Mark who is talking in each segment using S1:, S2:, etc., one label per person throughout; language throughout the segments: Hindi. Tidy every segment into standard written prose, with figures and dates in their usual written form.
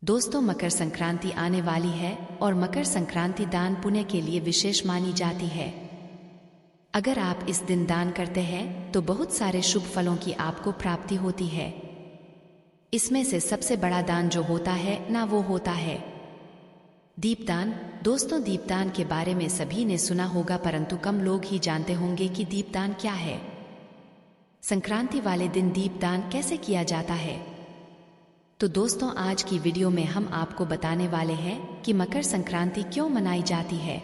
S1: दोस्तों, मकर संक्रांति आने वाली है और मकर संक्रांति दान पुण्य के लिए विशेष मानी जाती है। अगर आप इस दिन दान करते हैं तो बहुत सारे शुभ फलों की आपको प्राप्ति होती है। इसमें से सबसे बड़ा दान जो होता है ना, वो होता है दीपदान। दोस्तों, दीपदान के बारे में सभी ने सुना होगा, परंतु कम लोग ही जानते होंगे कि दीपदान क्या है। संक्रांति वाले दिन दीपदान कैसे किया जाता है? तो दोस्तों, आज की वीडियो में हम आपको बताने वाले हैं कि मकर संक्रांति क्यों मनाई जाती है।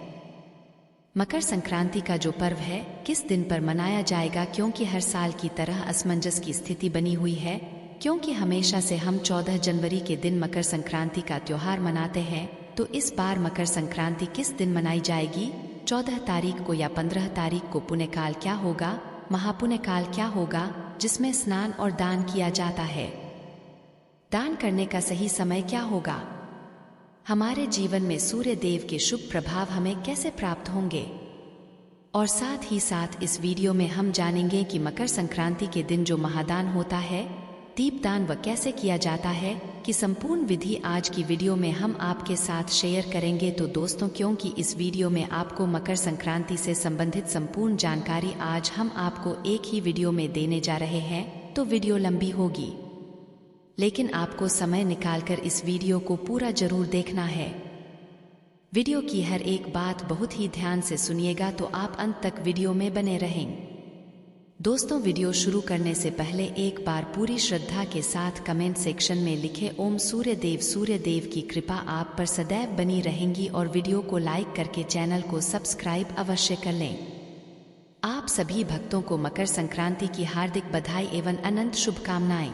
S1: मकर संक्रांति का जो पर्व है किस दिन पर मनाया जाएगा, क्योंकि हर साल की तरह असमंजस की स्थिति बनी हुई है, क्योंकि हमेशा से हम 14 जनवरी के दिन मकर संक्रांति का त्योहार मनाते हैं। तो इस बार मकर संक्रांति किस दिन मनाई जाएगी? 14 तारीख को या 15 तारीख को? पुण्यकाल क्या होगा, महापुण्यकाल क्या होगा, जिसमें स्नान और दान किया जाता है? दान करने का सही समय क्या होगा? हमारे जीवन में सूर्य देव के शुभ प्रभाव हमें कैसे प्राप्त होंगे? और साथ ही साथ इस वीडियो में हम जानेंगे कि मकर संक्रांति के दिन जो महादान होता है, दीपदान, वह कैसे किया जाता है कि संपूर्ण विधि आज की वीडियो में हम आपके साथ शेयर करेंगे। तो दोस्तों, क्योंकि इस वीडियो में आपको मकर संक्रांति से संबंधित संपूर्ण जानकारी आज हम आपको एक ही वीडियो में देने जा रहे हैं, तो वीडियो लंबी होगी, लेकिन आपको समय निकालकर इस वीडियो को पूरा जरूर देखना है। वीडियो की हर एक बात बहुत ही ध्यान से सुनिएगा, तो आप अंत तक वीडियो में बने रहें। दोस्तों, वीडियो शुरू करने से पहले एक बार पूरी श्रद्धा के साथ कमेंट सेक्शन में लिखे ओम सूर्यदेव की कृपा आप पर सदैव बनी रहेंगी, और वीडियो को लाइक करके चैनल को सब्सक्राइब अवश्य कर लें। आप सभी भक्तों को मकर संक्रांति की हार्दिक बधाई एवं अनंत शुभकामनाएं।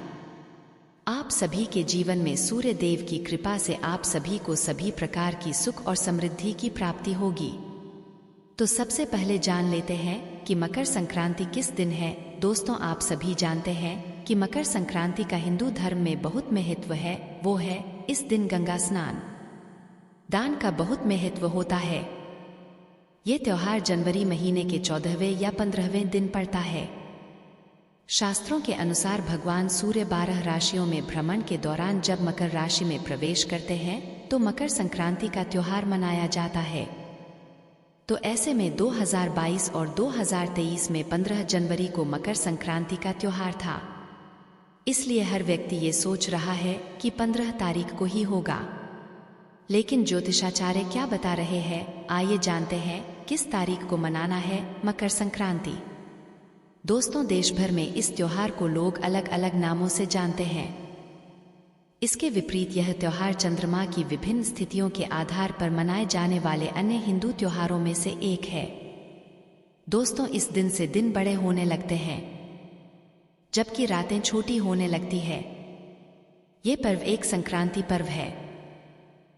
S1: आप सभी के जीवन में सूर्य देव की कृपा से आप सभी को सभी प्रकार की सुख और समृद्धि की प्राप्ति होगी। तो सबसे पहले जान लेते हैं कि मकर संक्रांति किस दिन है। दोस्तों, आप सभी जानते हैं कि मकर संक्रांति का हिंदू धर्म में बहुत महत्व है। वो है इस दिन गंगा स्नान दान का बहुत महत्व होता है। ये त्योहार जनवरी महीने के 14वें या 15वें दिन पड़ता है। शास्त्रों के अनुसार भगवान सूर्य 12 राशियों में भ्रमण के दौरान जब मकर राशि में प्रवेश करते हैं तो मकर संक्रांति का त्योहार मनाया जाता है। तो ऐसे में 2022 और 2023 में 15 जनवरी को मकर संक्रांति का त्योहार था, इसलिए हर व्यक्ति ये सोच रहा है कि 15 तारीख को ही होगा। लेकिन ज्योतिषाचार्य क्या बता रहे हैं, आइए जानते हैं किस तारीख को मनाना है मकर संक्रांति। दोस्तों, देश भर में इस त्योहार को लोग अलग अलग नामों से जानते हैं। इसके विपरीत यह त्योहार चंद्रमा की विभिन्न स्थितियों के आधार पर मनाए जाने वाले अन्य हिंदू त्योहारों में से एक है। दोस्तों, इस दिन से दिन बड़े होने लगते हैं जबकि रातें छोटी होने लगती है। ये पर्व एक संक्रांति पर्व है।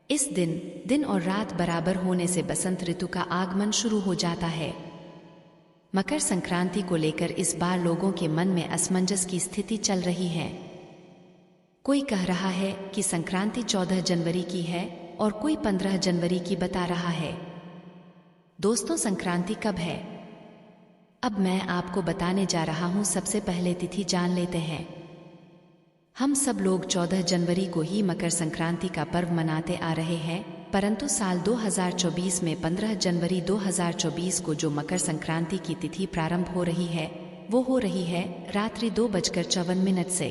S1: इस दिन दिन और रात बराबर होने से बसंत ऋतु का आगमन शुरू हो जाता है। मकर संक्रांति को लेकर इस बार लोगों के मन में असमंजस की स्थिति चल रही है। कोई कह रहा है कि संक्रांति 14 जनवरी की है और कोई 15 जनवरी की बता रहा है। दोस्तों, संक्रांति कब है? अब मैं आपको बताने जा रहा हूं। सबसे पहले तिथि जान लेते हैं। हम सब लोग 14 जनवरी को ही मकर संक्रांति का पर्व मनाते आ रहे हैं, परंतु साल 2024 में 15 जनवरी 2024 को जो मकर संक्रांति की तिथि प्रारंभ हो रही है, वो हो रही है रात्रि 2:54 से,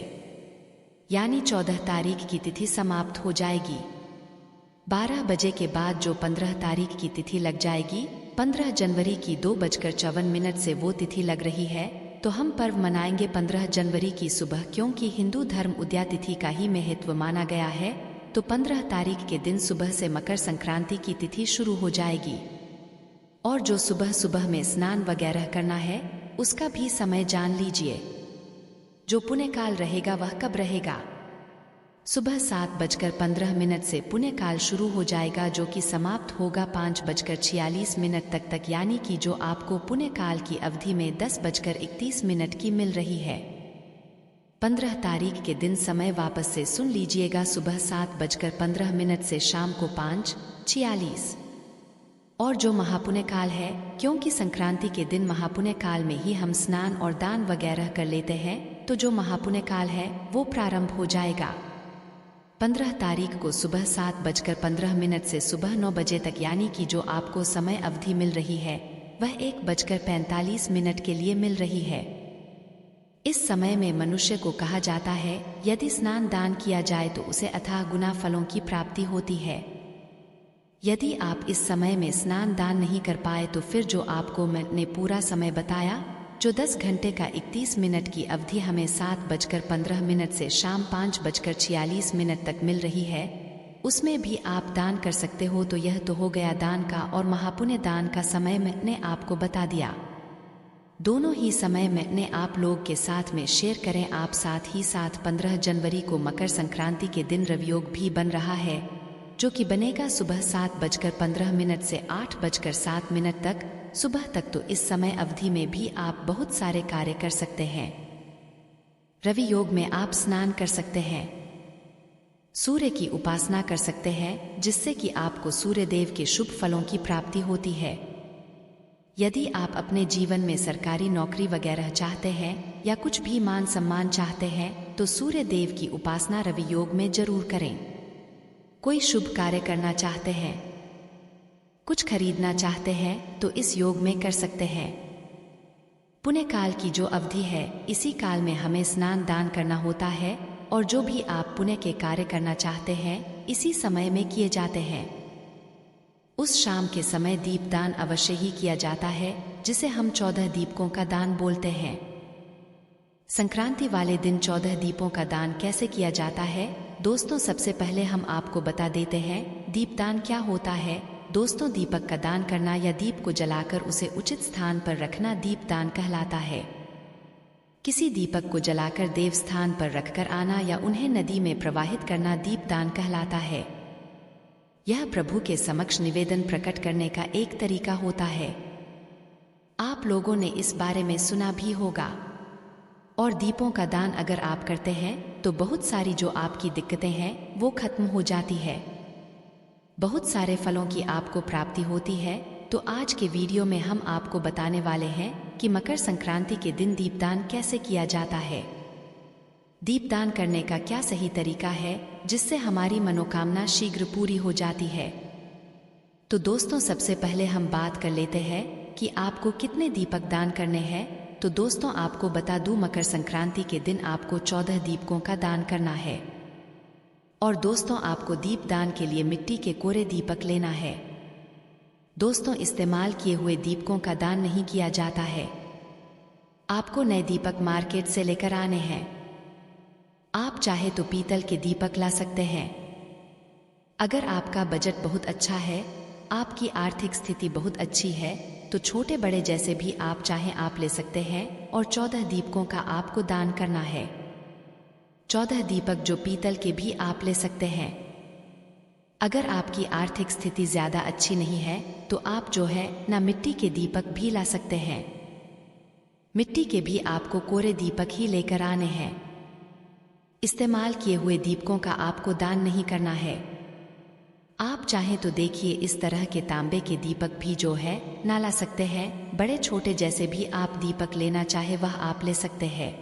S1: यानी 14 तारीख की तिथि समाप्त हो जाएगी। 12 बजे के बाद जो 15 तारीख की तिथि लग जाएगी, 15 जनवरी की 2:54 से वो तिथि लग रही है। तो हम पर्व मनाएंगे 15 जनवरी की सुबह, क्योंकि हिंदू धर्म उदया तिथि का ही महत्व माना गया है। तो 15 तारीख के दिन सुबह से मकर संक्रांति की तिथि शुरू हो जाएगी। और जो सुबह सुबह में स्नान वगैरह करना है, उसका भी समय जान लीजिए। जो पुण्यकाल रहेगा वह कब रहेगा? सुबह 7:15 से पुण्यकाल शुरू हो जाएगा, जो कि समाप्त होगा 5:46 तक, यानी कि जो आपको पुण्यकाल की अवधि में 10:31 की मिल रही है। 15 तारीख के दिन समय वापस से सुन लीजिएगा। सुबह 7:15 से शाम को 5:46। और जो महापुण्यकाल है, क्योंकि संक्रांति के दिन महापुण्यकाल में ही हम स्नान और दान वगैरह कर लेते हैं, तो जो महापुण्यकाल है वो प्रारंभ हो जाएगा। 15 तारीख को सुबह 7:15 से सुबह 9 बजे तक, यानी कि जो आपको समय अवधि मिल रही है वह 1:45 के लिए मिल रही है। इस समय में मनुष्य को कहा जाता है यदि स्नान दान किया जाए तो उसे अथाह गुना फलों की प्राप्ति होती है। यदि आप इस समय में स्नान दान नहीं कर पाए तो फिर जो आपको मैंने पूरा समय बताया, जो 10 घंटे का 31 मिनट की अवधि हमें 7:15 से शाम 5:46 तक मिल रही है, उसमें भी आप दान कर सकते हो। तो यह तो हो गया दान का और महापुण्य दान का समय मैंने आपको बता दिया। दोनों ही समय मैंने आप लोग के साथ में शेयर करें। आप साथ ही साथ 15 जनवरी को मकर संक्रांति के दिन रवियोग भी बन रहा है, जो कि बनेगा सुबह 7:15 से 8:07 तक सुबह तक। तो इस समय अवधि में भी आप बहुत सारे कार्य कर सकते हैं। रवि योग में आप स्नान कर सकते हैं, सूर्य की उपासना कर सकते हैं, जिससे कि आपको सूर्य देव के शुभ फलों की प्राप्ति होती है। यदि आप अपने जीवन में सरकारी नौकरी वगैरह चाहते हैं या कुछ भी मान सम्मान चाहते हैं तो सूर्य देव की उपासना रवि योग में जरूर करें। कोई शुभ कार्य करना चाहते हैं, कुछ खरीदना चाहते हैं तो इस योग में कर सकते हैं। पुण्य काल की जो अवधि है, इसी काल में हमें स्नान दान करना होता है और जो भी आप पुण्य के कार्य करना चाहते हैं इसी समय में किए जाते हैं। उस शाम के समय दीपदान अवश्य ही किया जाता है, जिसे हम 14 दीपकों का दान बोलते हैं। संक्रांति वाले दिन 14 दीपों का दान कैसे किया जाता है दोस्तों, सबसे पहले हम आपको बता देते हैं दीपदान क्या होता है। दोस्तों, दीपक का दान करना या दीप को जलाकर उसे उचित स्थान पर रखना दीपदान कहलाता है। किसी दीपक को जलाकर देव स्थान पर रखकर आना या उन्हें नदी में प्रवाहित करना दीपदान कहलाता है। यह प्रभु के समक्ष निवेदन प्रकट करने का एक तरीका होता है। आप लोगों ने इस बारे में सुना भी होगा। और दीपों का दान अगर आप करते हैं तो बहुत सारी जो आपकी दिक्कतें हैं वो खत्म हो जाती है, बहुत सारे फलों की आपको प्राप्ति होती है। तो आज के वीडियो में हम आपको बताने वाले हैं कि मकर संक्रांति के दिन दीपदान कैसे किया जाता है, दीपदान करने का क्या सही तरीका है जिससे हमारी मनोकामना शीघ्र पूरी हो जाती है। तो दोस्तों, सबसे पहले हम बात कर लेते हैं कि आपको कितने दीपक दान करने हैं। तो दोस्तों, आपको बता दूं, मकर संक्रांति के दिन आपको 14 दीपकों का दान करना है। और दोस्तों, आपको दीपदान के लिए मिट्टी के कोरे दीपक लेना है। दोस्तों, इस्तेमाल किए हुए दीपकों का दान नहीं किया जाता है। आपको नए दीपक मार्केट से लेकर आने हैं। आप चाहे तो पीतल के दीपक ला सकते हैं। अगर आपका बजट बहुत अच्छा है, आपकी आर्थिक स्थिति बहुत अच्छी है, तो छोटे बड़े जैसे भी आप चाहें आप ले सकते हैं। और 14 दीपकों का आपको दान करना है। 14 दीपक जो पीतल के भी आप ले सकते हैं। अगर आपकी आर्थिक स्थिति ज्यादा अच्छी नहीं है तो आप जो है ना मिट्टी के दीपक भी ला सकते हैं। मिट्टी के भी आपको कोरे दीपक ही लेकर आने हैं। इस्तेमाल किए हुए दीपकों का आपको दान नहीं करना है। आप चाहें तो देखिए, इस तरह के तांबे के दीपक भी जो है ना ला सकते हैं। बड़े छोटे जैसे भी आप दीपक लेना चाहे वह आप ले सकते हैं।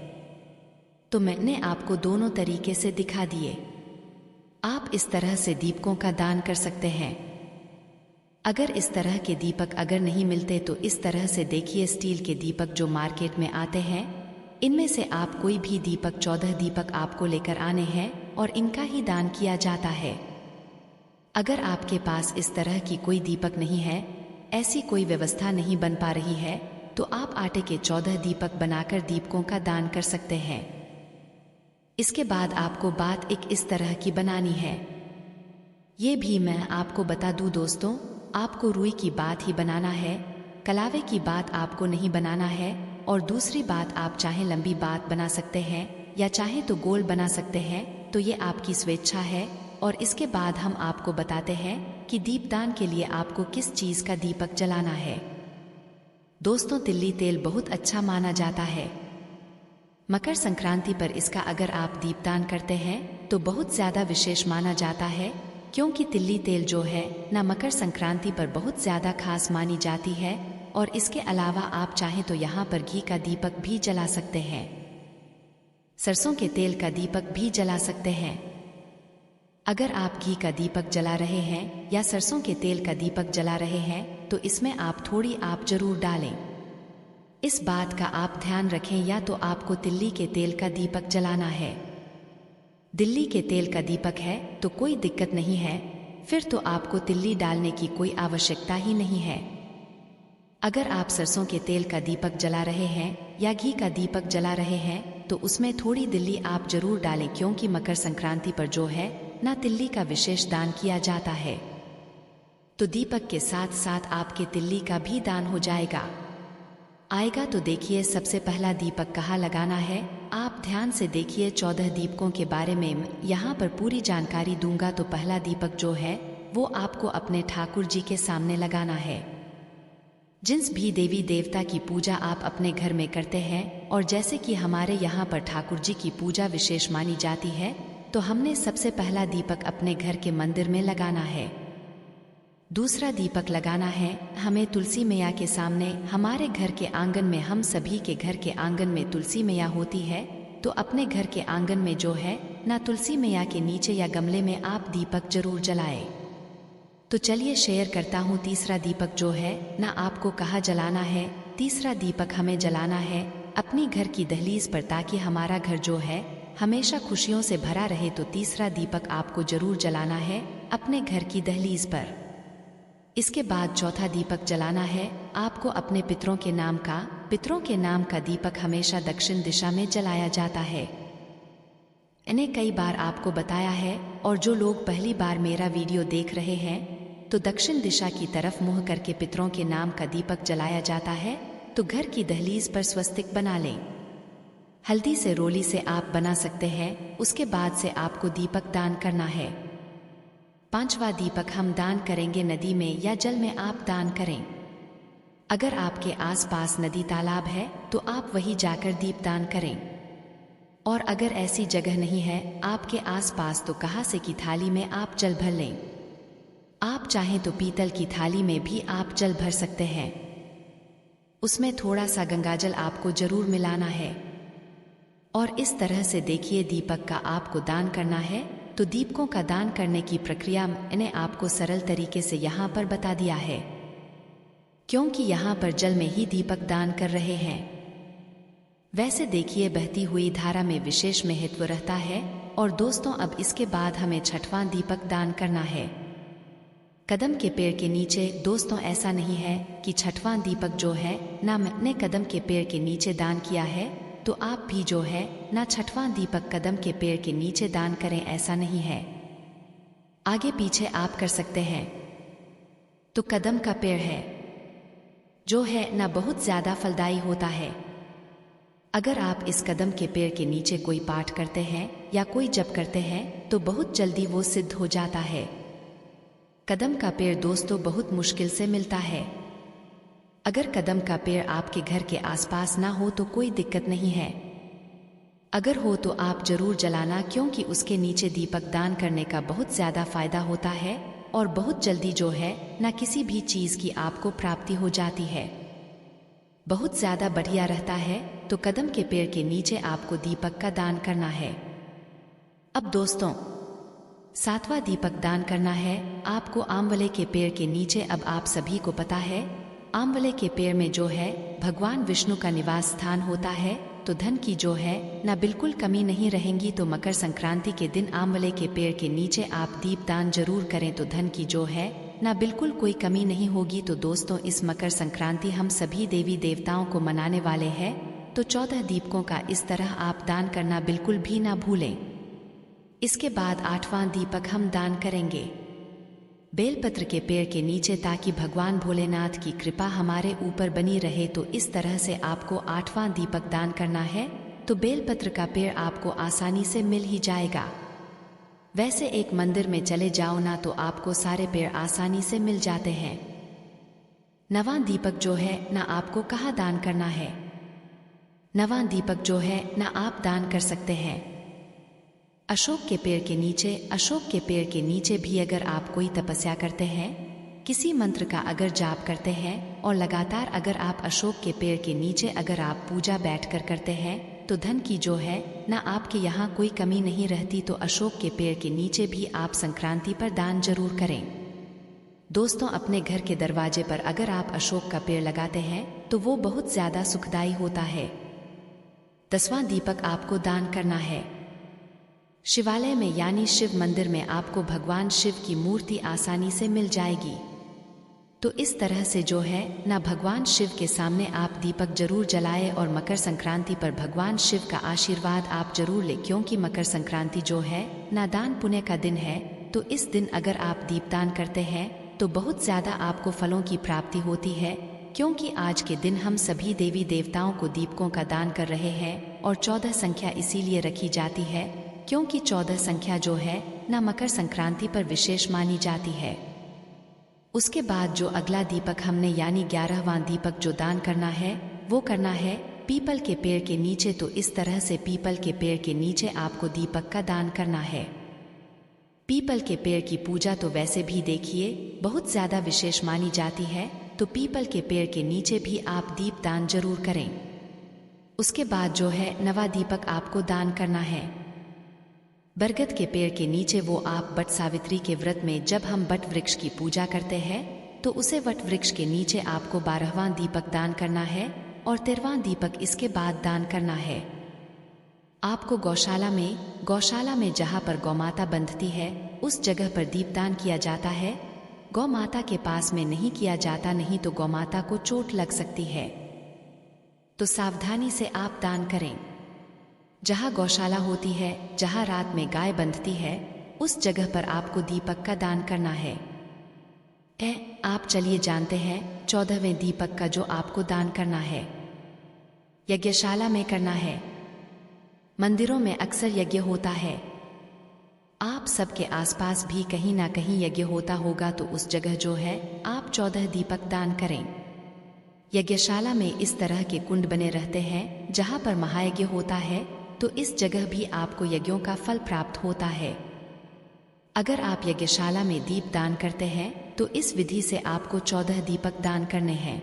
S1: तो मैंने आपको दोनों तरीके से दिखा दिए। आप इस तरह से दीपकों का दान कर सकते हैं। अगर इस तरह के दीपक अगर नहीं मिलते तो इस तरह से देखिए, स्टील के दीपक जो मार्केट में आते हैं, इनमें से आप कोई भी दीपक 14 दीपक आपको लेकर आने हैं और इनका ही दान किया जाता है। अगर आपके पास इस तरह की कोई दीपक नहीं है, ऐसी कोई व्यवस्था नहीं बन पा रही है, तो आप आटे के 14 दीपक बनाकर दीपकों का दान कर सकते हैं। इसके बाद आपको बात एक इस तरह की बनानी है। ये भी मैं आपको बता दूं दोस्तों, आपको रुई की बात ही बनाना है, कलावे की बात आपको नहीं बनाना है। और दूसरी बात, आप चाहे लंबी बात बना सकते हैं या चाहे तो गोल बना सकते हैं, तो ये आपकी स्वेच्छा है। और इसके बाद हम आपको बताते हैं कि दीपदान के लिए आपको किस चीज का दीपक जलाना है। दोस्तों, तिल्ली तेल बहुत अच्छा माना जाता है। मकर संक्रांति पर इसका अगर आप दीपदान करते हैं तो बहुत ज्यादा विशेष माना जाता है, क्योंकि तिल्ली तेल जो है ना मकर संक्रांति पर बहुत ज्यादा खास मानी जाती है। और इसके अलावा आप चाहें तो यहाँ पर घी का दीपक भी जला सकते हैं, सरसों के तेल का दीपक भी जला सकते हैं। अगर आप घी का दीपक जला रहे हैं या सरसों के तेल का दीपक जला रहे हैं तो इसमें आप थोड़ी आप जरूर डालें। इस बात का आप ध्यान रखें, या तो आपको तिल्ली के तेल का दीपक जलाना है। दिल्ली के तेल का दीपक है तो कोई दिक्कत नहीं है, फिर तो आपको तिल्ली डालने की कोई आवश्यकता ही नहीं है। अगर आप सरसों के तेल का दीपक जला रहे हैं या घी का दीपक जला रहे हैं तो उसमें थोड़ी दिल्ली आप जरूर डालें, क्योंकि मकर संक्रांति पर जो है ना तिल्ली का विशेष दान किया जाता है, तो दीपक के साथ साथ आपके तिल्ली का भी दान हो जाएगा। आएगा तो देखिए, सबसे पहला दीपक कहाँ लगाना है आप ध्यान से देखिए। 14 दीपकों के बारे में यहाँ पर पूरी जानकारी दूंगा। तो पहला दीपक जो है वो आपको अपने ठाकुर जी के सामने लगाना है। जिस भी देवी देवता की पूजा आप अपने घर में करते हैं, और जैसे कि हमारे यहाँ पर ठाकुर जी की पूजा विशेष मानी जाती है, तो हमने सबसे पहला दीपक अपने घर के मंदिर में लगाना है। दूसरा दीपक लगाना है हमें तुलसी मैया के सामने। हमारे घर के आंगन में, हम सभी के घर के आंगन में तुलसी मैया होती है, तो अपने घर के आंगन में जो है ना तुलसी मैया के नीचे या गमले में आप दीपक जरूर जलाएं। तो चलिए शेयर करता हूँ। तीसरा दीपक जो है ना आपको कहाँ जलाना है। तीसरा दीपक हमें जलाना है अपनी घर की दहलीज पर, ताकि हमारा घर जो है हमेशा खुशियों से भरा रहे। तो तीसरा दीपक आपको जरूर जलाना है अपने घर की दहलीज पर। इसके बाद चौथा दीपक जलाना है आपको अपने पितरों के नाम का। पितरों के नाम का दीपक हमेशा दक्षिण दिशा में जलाया जाता है। इन्हें कई बार आपको बताया है, और जो लोग पहली बार मेरा वीडियो देख रहे हैं तो दक्षिण दिशा की तरफ मुंह करके पितरों के नाम का दीपक जलाया जाता है। तो घर की दहलीज पर स्वस्तिक बना लें। हल्दी से, रोली से आप बना सकते हैं। उसके बाद से आपको दीपक दान करना है। पांचवा दीपक हम दान करेंगे नदी में या जल में आप दान करें। अगर आपके आसपास नदी तालाब है तो आप वहीं जाकर दीप दान करें, और अगर ऐसी जगह नहीं है आपके आसपास तो कहाँ से की थाली में आप जल भर लें। आप चाहें तो पीतल की थाली में भी आप जल भर सकते हैं। उसमें थोड़ा सा गंगाजल आपको जरूर मिलाना है, और इस तरह से देखिए दीपक का आपको दान करना है। तो दीपकों का दान करने की प्रक्रिया मैंने आपको सरल तरीके से यहाँ पर बता दिया है, क्योंकि यहाँ पर जल में ही दीपक दान कर रहे हैं। वैसे देखिए बहती हुई धारा में विशेष महत्व रहता है। और दोस्तों अब इसके बाद हमें छठवां दीपक दान करना है कदम के पेड़ के नीचे। दोस्तों ऐसा नहीं है कि छठवां दीपक जो है ना मैंने कदम के पेड़ के नीचे दान किया है तो आप भी जो है ना छठवां दीपक कदम के पेड़ के नीचे दान करें, ऐसा नहीं है। आगे पीछे आप कर सकते हैं। तो कदम का पेड़ है जो है ना बहुत ज्यादा फलदायी होता है। अगर आप इस कदम के पेड़ के नीचे कोई पाठ करते हैं या कोई जप करते हैं तो बहुत जल्दी वो सिद्ध हो जाता है। कदम का पेड़ दोस्तों बहुत मुश्किल से मिलता है। अगर कदम का पेड़ आपके घर के आसपास ना हो तो कोई दिक्कत नहीं है। अगर हो तो आप जरूर जलाना, क्योंकि उसके नीचे दीपक दान करने का बहुत ज्यादा फायदा होता है, और बहुत जल्दी जो है ना किसी भी चीज की आपको प्राप्ति हो जाती है। बहुत ज्यादा बढ़िया रहता है। तो कदम के पेड़ के नीचे आपको दीपक का दान करना है। अब दोस्तों सातवां दीपक दान करना है आपको आंवले के पेड़ के नीचे। अब आप सभी को पता है आंवले के पेड़ में जो है भगवान विष्णु का निवास स्थान होता है, तो धन की जो है ना बिल्कुल कमी नहीं रहेंगी। तो मकर संक्रांति के दिन आंवले के पेड़ के नीचे आप दीप दान जरूर करें, तो धन की जो है ना बिल्कुल कोई कमी नहीं होगी। तो दोस्तों इस मकर संक्रांति हम सभी देवी देवताओं को मनाने वाले हैं, तो 14 दीपकों का इस तरह आप दान करना बिल्कुल भी ना भूलें। इसके बाद 8वां दीपक हम दान करेंगे बेलपत्र के पेड़ के नीचे, ताकि भगवान भोलेनाथ की कृपा हमारे ऊपर बनी रहे। तो इस तरह से आपको 8वां दीपक दान करना है। तो बेलपत्र का पेड़ आपको आसानी से मिल ही जाएगा। वैसे एक मंदिर में चले जाओ ना तो आपको सारे पेड़ आसानी से मिल जाते हैं। 9वां दीपक जो है ना आपको कहाँ दान करना है। 9वां दीपक जो है ना आप दान कर सकते हैं अशोक के पेड़ के नीचे। अशोक के पेड़ के नीचे भी अगर आप कोई तपस्या करते हैं, किसी मंत्र का अगर जाप करते हैं, और लगातार अगर आप अशोक के पेड़ के नीचे अगर आप पूजा बैठकर करते हैं, तो धन की जो है ना आपके यहाँ कोई कमी नहीं रहती। तो अशोक के पेड़ के नीचे भी आप संक्रांति पर दान जरूर करें। दोस्तों, अपने घर के दरवाजे पर अगर आप अशोक का पेड़ लगाते हैं तो वो बहुत ज्यादा सुखदायी होता है। 10वां दीपक आपको दान करना है। शिवालय में यानी शिव मंदिर में आपको भगवान शिव की मूर्ति आसानी से मिल जाएगी। तो इस तरह से जो है ना भगवान शिव के सामने आप दीपक जरूर जलाएं और मकर संक्रांति पर भगवान शिव का आशीर्वाद आप जरूर लें, क्योंकि मकर संक्रांति जो है ना दान पुण्य का दिन है। तो इस दिन अगर आप दीपदान करते हैं तो बहुत ज्यादा आपको फलों की प्राप्ति होती है, क्योंकि आज के दिन हम सभी देवी देवताओं को दीपकों का दान कर रहे हैं। और 14 संख्या इसीलिए रखी जाती है क्योंकि 14 संख्या जो है ना मकर संक्रांति पर विशेष मानी जाती है। उसके बाद जो अगला दीपक हमने यानी 11वां दीपक जो दान करना है वो करना है पीपल के पेड़ के नीचे। तो इस तरह से पीपल के पेड़ के नीचे आपको दीपक का दान करना है। पीपल के पेड़ की पूजा तो वैसे भी देखिए बहुत ज्यादा विशेष मानी जाती है, तो पीपल के पेड़ के नीचे भी आप दीप दान जरूर करें। उसके बाद जो है 9वां दीपक आपको दान करना है बरगद के पेड़ के नीचे। वो आप बट सावित्री के व्रत में जब हम बट वृक्ष की पूजा करते हैं तो उसे वट वृक्ष के नीचे आपको 12वां दीपक दान करना है और 13वां दीपक इसके बाद दान करना है। आपको गौशाला में जहाँ पर गौमाता बंधती है उस जगह पर दीपदान किया जाता है। गौ माता के पास में नहीं किया जाता, नहीं तो गौमाता को चोट लग सकती है। तो सावधानी से आप दान करें। जहाँ गौशाला होती है, जहाँ रात में गाय बंधती है, उस जगह पर आपको दीपक का दान करना है। आप चलिए जानते हैं 14वें दीपक का जो आपको दान करना है। यज्ञशाला में करना है। मंदिरों में अक्सर यज्ञ होता है, आप सबके आसपास भी कहीं ना कहीं यज्ञ होता होगा, तो उस जगह जो है आप 14 दीपक दान करें। यज्ञशाला में इस तरह के कुंड बने रहते हैं जहाँ पर महायज्ञ होता है, तो इस जगह भी आपको यज्ञों का फल प्राप्त होता है। अगर आप यज्ञशाला में दीप दान करते हैं तो इस विधि से आपको 14 दीपक दान करने हैं।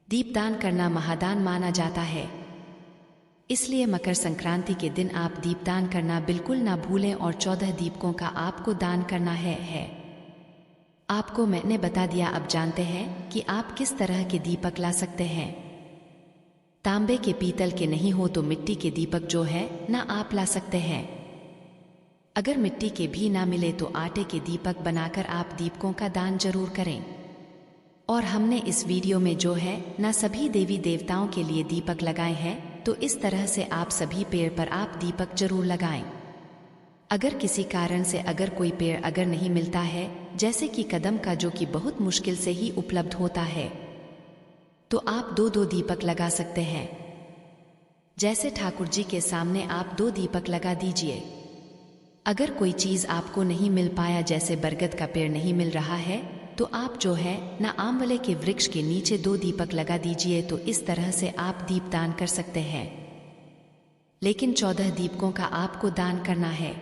S1: दीपदान करना महादान माना जाता है, इसलिए मकर संक्रांति के दिन आप दीपदान करना बिल्कुल ना भूलें और 14 दीपकों का आपको दान करना है। आपको मैंने बता दिया, अब जानते हैं कि आप किस तरह के दीपक ला सकते हैं। तांबे के, पीतल के नहीं हो तो मिट्टी के दीपक जो है ना आप ला सकते हैं। अगर मिट्टी के भी ना मिले तो आटे के दीपक बनाकर आप दीपकों का दान जरूर करें। और हमने इस वीडियो में जो है ना सभी देवी देवताओं के लिए दीपक लगाए हैं, तो इस तरह से आप सभी पेड़ पर आप दीपक जरूर लगाएं। अगर किसी कारण से अगर कोई पेड़ अगर नहीं मिलता है, जैसे कि कदम का जो कि बहुत मुश्किल से ही उपलब्ध होता है, तो आप 2-2 दीपक लगा सकते हैं। जैसे ठाकुर जी के सामने आप 2 दीपक लगा दीजिए। अगर कोई चीज आपको नहीं मिल पाया, जैसे बरगद का पेड़ नहीं मिल रहा है, तो आप जो है ना आंवले के वृक्ष के नीचे 2 दीपक लगा दीजिए। तो इस तरह से आप दीपदान कर सकते हैं, लेकिन 14 दीपकों का आपको दान करना है।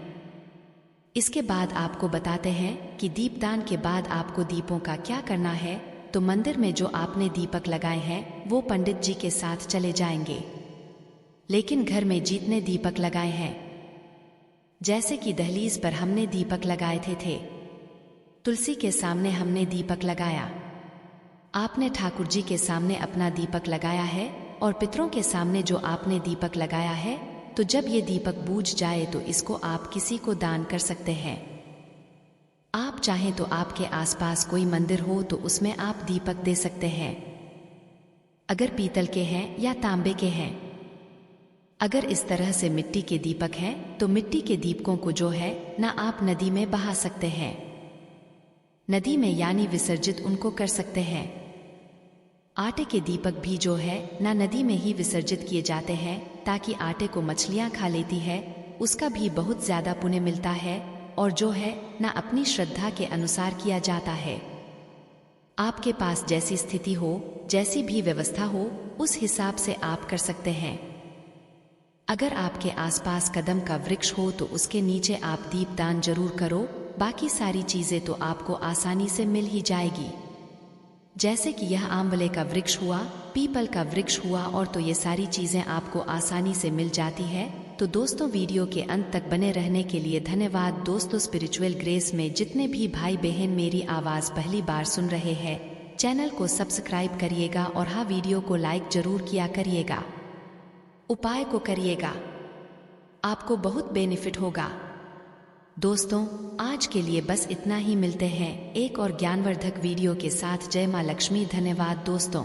S1: इसके बाद आपको बताते हैं कि दीपदान के बाद आपको दीपों का क्या करना है। तो मंदिर में जो आपने दीपक लगाए हैं वो पंडित जी के साथ चले जाएंगे, लेकिन घर में जितने दीपक लगाए हैं, जैसे कि दहलीज पर हमने दीपक लगाए थे, तुलसी के सामने हमने दीपक लगाया, आपने ठाकुर जी के सामने अपना दीपक लगाया है, और पितरों के सामने जो आपने दीपक लगाया है, तो जब ये दीपक बूझ जाए तो इसको आप किसी को दान कर सकते हैं। आप चाहें तो आपके आसपास कोई मंदिर हो तो उसमें आप दीपक दे सकते हैं, अगर पीतल के हैं या तांबे के हैं। अगर इस तरह से मिट्टी के दीपक हैं तो मिट्टी के दीपकों को जो है ना आप नदी में बहा सकते हैं, नदी में यानी विसर्जित उनको कर सकते हैं। आटे के दीपक भी जो है ना नदी में ही विसर्जित किए जाते हैं, ताकि आटे को मछलियां खा लेती है, उसका भी बहुत ज्यादा पुण्य मिलता है, और जो है ना अपनी श्रद्धा के अनुसार किया जाता है। आपके पास जैसी स्थिति हो, जैसी भी व्यवस्था हो, उस हिसाब से आप कर सकते हैं। अगर आपके आसपास कदम का वृक्ष हो तो उसके नीचे आप दीपदान जरूर करो, बाकी सारी चीजें तो आपको आसानी से मिल ही जाएगी। जैसे कि यह आंवले का वृक्ष हुआ, पीपल का वृक्ष हुआ, और तो ये सारी चीजें आपको आसानी से मिल जाती है। तो दोस्तों वीडियो के अंत तक बने रहने के लिए धन्यवाद। दोस्तों स्पिरिचुअल ग्रेस में जितने भी भाई बहन मेरी आवाज पहली बार सुन रहे हैं, चैनल को सब्सक्राइब करिएगा और हाँ वीडियो को लाइक जरूर किया करिएगा। उपाय को करिएगा, आपको बहुत बेनिफिट होगा। दोस्तों आज के लिए बस इतना ही, मिलते हैं एक और ज्ञानवर्धक वीडियो के साथ। जय मां लक्ष्मी। धन्यवाद दोस्तों।